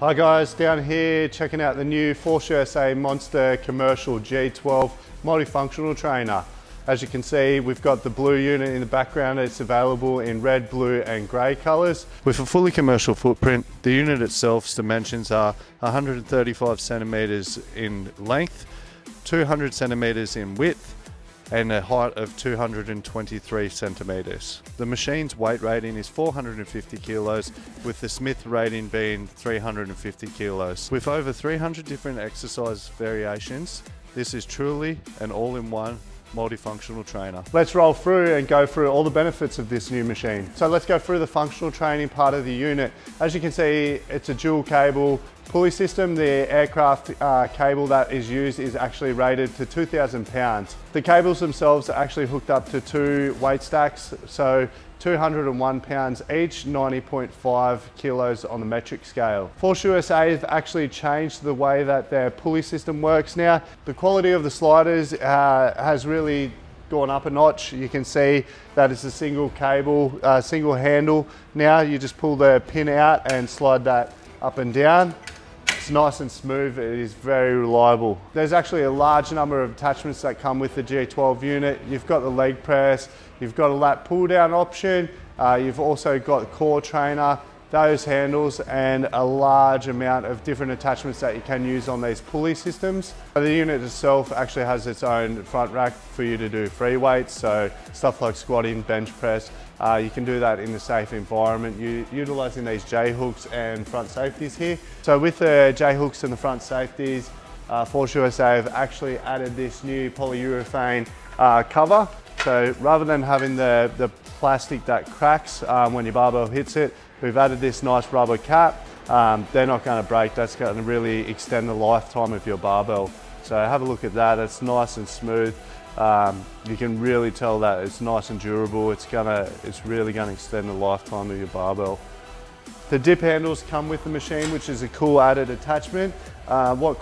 Hi guys, down here checking out the new Sport-Ghé Monster Commercial G12 multifunctional trainer. As you can see, we've got the blue unit in the background. It's available in red, blue and grey colours. With a fully commercial footprint, the unit itself's dimensions are 135 centimetres in length, 200 centimetres in width and a height of 223 centimetres. The machine's weight rating is 450 kilos, with the Smith rating being 350 kilos. With over 300 different exercise variations, this is truly an all-in-one multifunctional trainer. Let's roll through and go through all the benefits of this new machine. So let's go through the functional training part of the unit. As you can see, it's a dual cable pulley system. The aircraft cable that is used is actually rated to 2,000 pounds. The cables themselves are actually hooked up to two weight stacks, so 201 pounds each, 90.5 kilos on the metric scale. Sport-Ghé have actually changed the way that their pulley system works now. The quality of the sliders has really gone up a notch. You can see that it's a single cable, single handle. Now you just pull the pin out and slide that up and down. It's nice and smooth, it is very reliable. There's actually a large number of attachments that come with the G12 unit. You've got the leg press, you've got a lat pull down option, you've also got core trainer, those handles and a large amount of different attachments that you can use on these pulley systems. The unit itself actually has its own front rack for you to do free weights, so stuff like squatting, bench press. You can do that in a safe environment, utilising these J-hooks and front safeties here. So with the J-hooks and the front safeties, Sport-Ghé have actually added this new polyurethane cover. So rather than having the plastic that cracks when your barbell hits it, we've added this nice rubber cap. They're not going to break, that's going to really extend the lifetime of your barbell. So have a look at that, it's nice and smooth. You can really tell that it's nice and durable. It's really gonna extend the lifetime of your barbell. The dip handles come with the machine, which is a cool added attachment. What's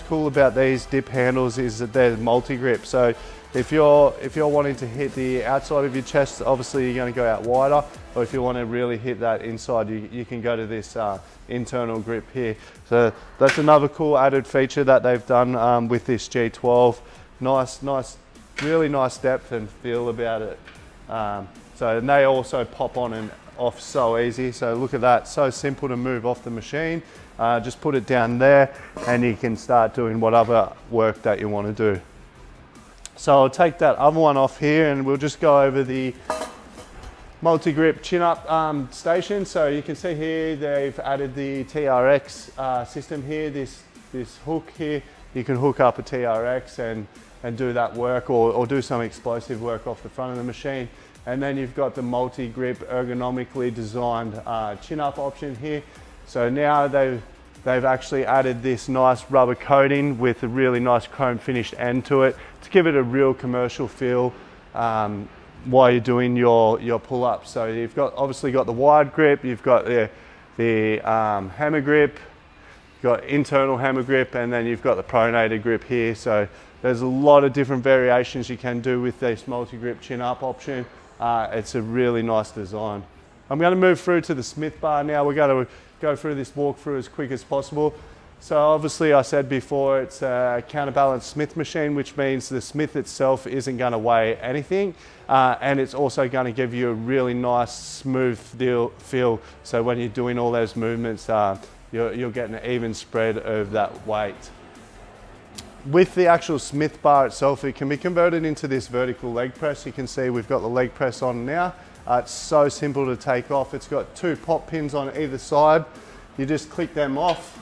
cool about these dip handles is that they're multi-grip. So if you're wanting to hit the outside of your chest, obviously you're going to go out wider, or if you want to really hit that inside, you can go to this internal grip here. So that's another cool added feature that they've done with this G12. Nice, really nice depth and feel about it. And they also pop on and off so easy. So look at that, so simple to move off the machine. Just put it down there and you can start doing whatever work that you want to do. So I'll take that other one off here and we'll just go over the multi-grip chin-up station. So you can see here they've added the TRX system here, this hook here. You can hook up a TRX and do that work or do some explosive work off the front of the machine. And then you've got the multi-grip ergonomically designed chin-up option here. So now they've actually added this nice rubber coating with a really nice chrome finished end to it to give it a real commercial feel while you're doing your pull-ups. So you've obviously got the wide grip, you've got the hammer grip, you've got internal hammer grip, and then you've got the pronated grip here. So there's a lot of different variations you can do with this multi-grip chin-up option. It's a really nice design. I'm going to move through to the Smith bar now. We're going to go through this walkthrough as quick as possible. So obviously I said before it's a counterbalance Smith machine, which means the Smith itself isn't going to weigh anything, and it's also going to give you a really nice smooth feel. So when you're doing all those movements, you're getting an even spread of that weight. With the actual Smith bar itself, it can be converted into this vertical leg press. You can see we've got the leg press on now. It's so simple to take off. It's got two pop pins on either side. You just click them off,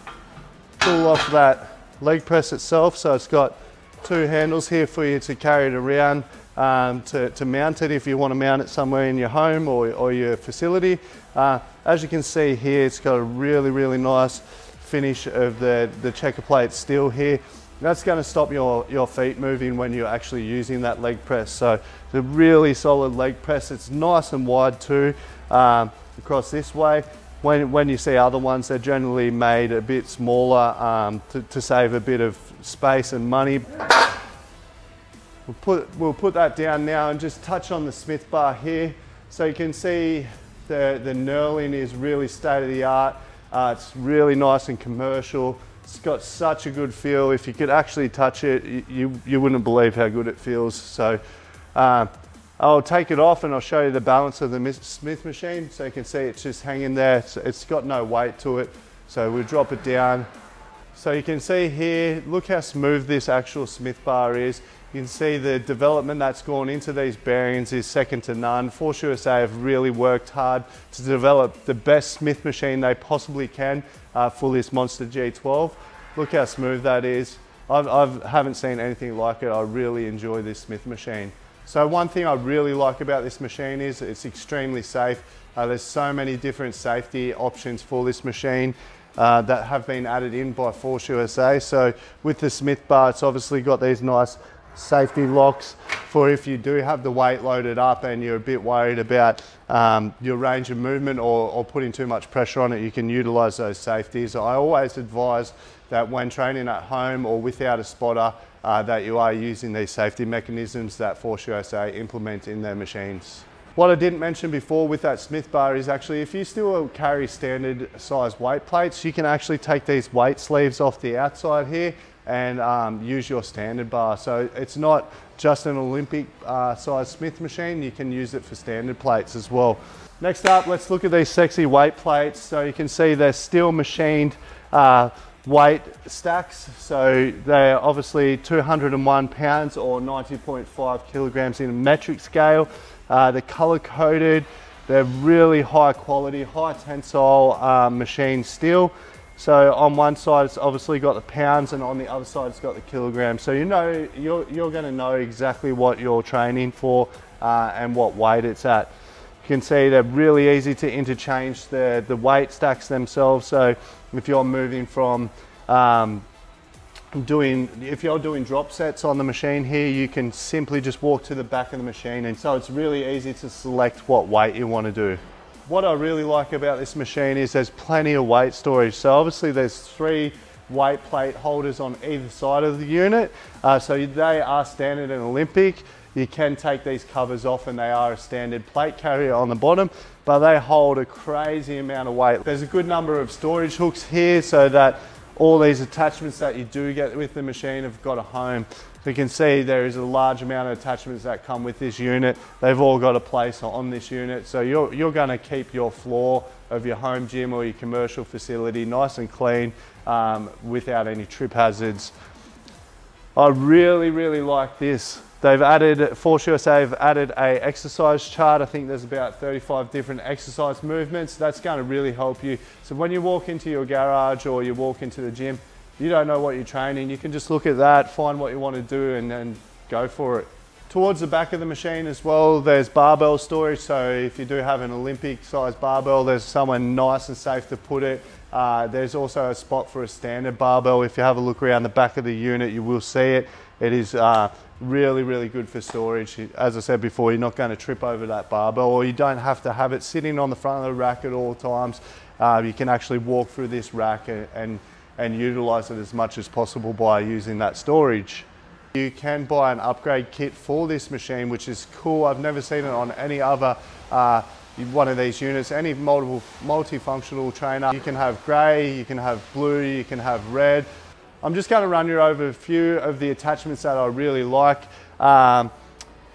pull off that leg press itself. So it's got two handles here for you to carry it around to mount it if you want to mount it somewhere in your home or your facility. As you can see here, it's got a really nice finish of the checker plate steel here. That's going to stop your feet moving when you're actually using that leg press. So it's a really solid leg press. It's nice and wide too across this way. When you see other ones, they're generally made a bit smaller to save a bit of space and money. We'll put that down now and just touch on the Smith bar here. So you can see the knurling is really state of the art. It's really nice and commercial. It's got such a good feel. If you could actually touch it, you wouldn't believe how good it feels. So I'll take it off and I'll show you the balance of the Smith machine. So you can see it's just hanging there. It's got no weight to it. So we'll drop it down. So you can see here, look how smooth this actual Smith bar is. You can see the development that's gone into these bearings is second to none. Force USA have really worked hard to develop the best Smith machine they possibly can for this Monster G12. Look how smooth that is. I haven't seen anything like it. I really enjoy this Smith machine. So one thing I really like about this machine is it's extremely safe. There's so many different safety options for this machine that have been added in by Force USA. So with the Smith bar, it's obviously got these nice safety locks for if you do have the weight loaded up and you're a bit worried about your range of movement or putting too much pressure on it, you can utilize those safeties. I always advise that when training at home or without a spotter, that you are using these safety mechanisms that Force USA implement in their machines. What I didn't mention before with that Smith bar is actually if you still carry standard size weight plates, you can actually take these weight sleeves off the outside here and use your standard bar. So it's not just an Olympic size Smith machine, you can use it for standard plates as well. Next up, let's look at these sexy weight plates. So you can see they're steel machined weight stacks. So they're obviously 201 pounds or 90.5 kilograms in a metric scale. They're color coded, they're really high quality, high tensile machined steel. So on one side it's obviously got the pounds and on the other side it's got the kilograms. So you know, you're going to know exactly what you're training for and what weight it's at. You can see they're really easy to interchange the weight stacks themselves. So if you're moving from if you're doing drop sets on the machine here, you can simply just walk to the back of the machine, and so it's really easy to select what weight you want to do. What I really like about this machine is there's plenty of weight storage. So obviously there's 3 weight plate holders on either side of the unit. So they are standard and Olympic. You can take these covers off and they are a standard plate carrier on the bottom, but they hold a crazy amount of weight. There's a good number of storage hooks here so that all these attachments that you do get with the machine have got a home. So you can see there is a large amount of attachments that come with this unit. They've all got a place on this unit. So you're going to keep your floor of your home gym or your commercial facility nice and clean without any trip hazards. I really like this. They've added, Force USA have added a exercise chart. I think there's about 35 different exercise movements. That's going to really help you. So when you walk into your garage or you walk into the gym, you don't know what you're training, you can just look at that, find what you want to do and then go for it. Towards the back of the machine as well, there's barbell storage. So if you do have an Olympic size barbell, there's somewhere nice and safe to put it. There's also a spot for a standard barbell. If you have a look around the back of the unit, you will see it. It is really good for storage. As I said before, you're not going to trip over that barbell, or you don't have to have it sitting on the front of the rack at all times. You can actually walk through this rack and utilize it as much as possible by using that storage. You can buy an upgrade kit for this machine, which is cool. I've never seen it on any other one of these units. Any multifunctional trainer. You can have grey, you can have blue, you can have red. I'm just going to run you over a few of the attachments that I really like.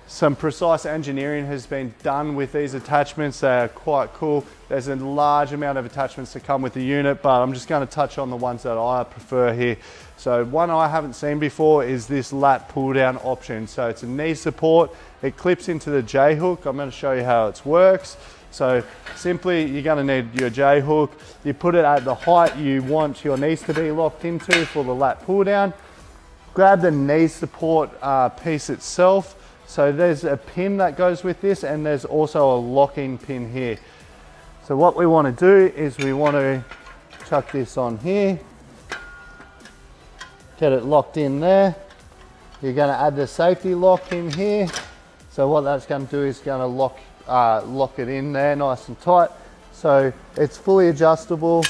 Some precise engineering has been done with these attachments. They're quite cool. There's a large amount of attachments that come with the unit, but I'm just going to touch on the ones that I prefer here. So one I haven't seen before is this lat pull down option. So it's a knee support. It clips into the J hook. I'm going to show you how it works. So simply you're going to need your J hook. You put it at the height you want your knees to be locked into for the lat pull down. Grab the knee support piece itself. So there's a pin that goes with this, and there's also a locking pin here. So what we want to do is we want to chuck this on here, get it locked in there. You're going to add the safety lock in here. So what that's going to do is going to lock it in there nice and tight. So it's fully adjustable.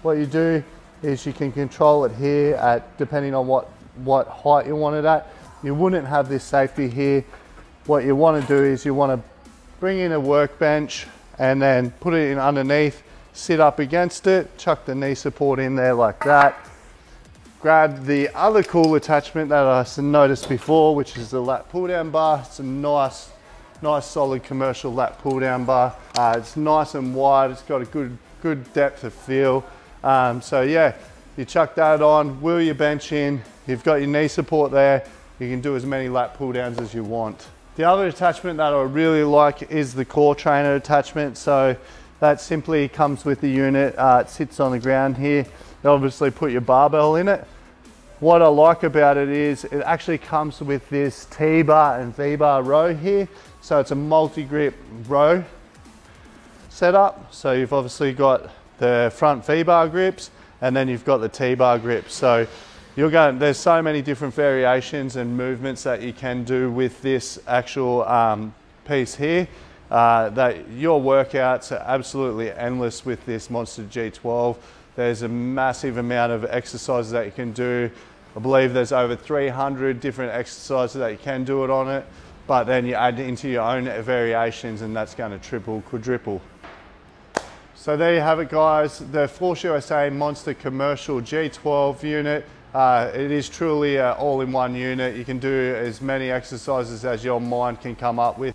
What you do is you can control it here at depending on what height you want it at. You wouldn't have this safety here. What you want to do is you want to bring in a workbench and then put it in underneath, sit up against it, chuck the knee support in there like that. Grab the other cool attachment that I noticed before, which is the lat pull down bar. It's a nice solid commercial lat pull down bar. It's nice and wide, it's got a good depth of feel. So yeah, you chuck that on, wheel your bench in, you've got your knee support there, you can do as many lat pull downs as you want. The other attachment that I really like is the core trainer attachment. So that simply comes with the unit. It sits on the ground here. You obviously put your barbell in it. What I like about it is it actually comes with this T-bar and V-bar row here. So it's a multi-grip row setup. So you've obviously got the front V-bar grips and then you've got the T-bar grips. So there's so many different variations and movements that you can do with this actual piece here. That your workouts are absolutely endless with this Monster G12. There's a massive amount of exercises that you can do. I believe there's over 300 different exercises that you can do it on it, but then you add into your own variations and that's going to triple, quadruple. So there you have it, guys. The Force USA Monster Commercial G12 unit. It is truly an all-in-one unit. You can do as many exercises as your mind can come up with.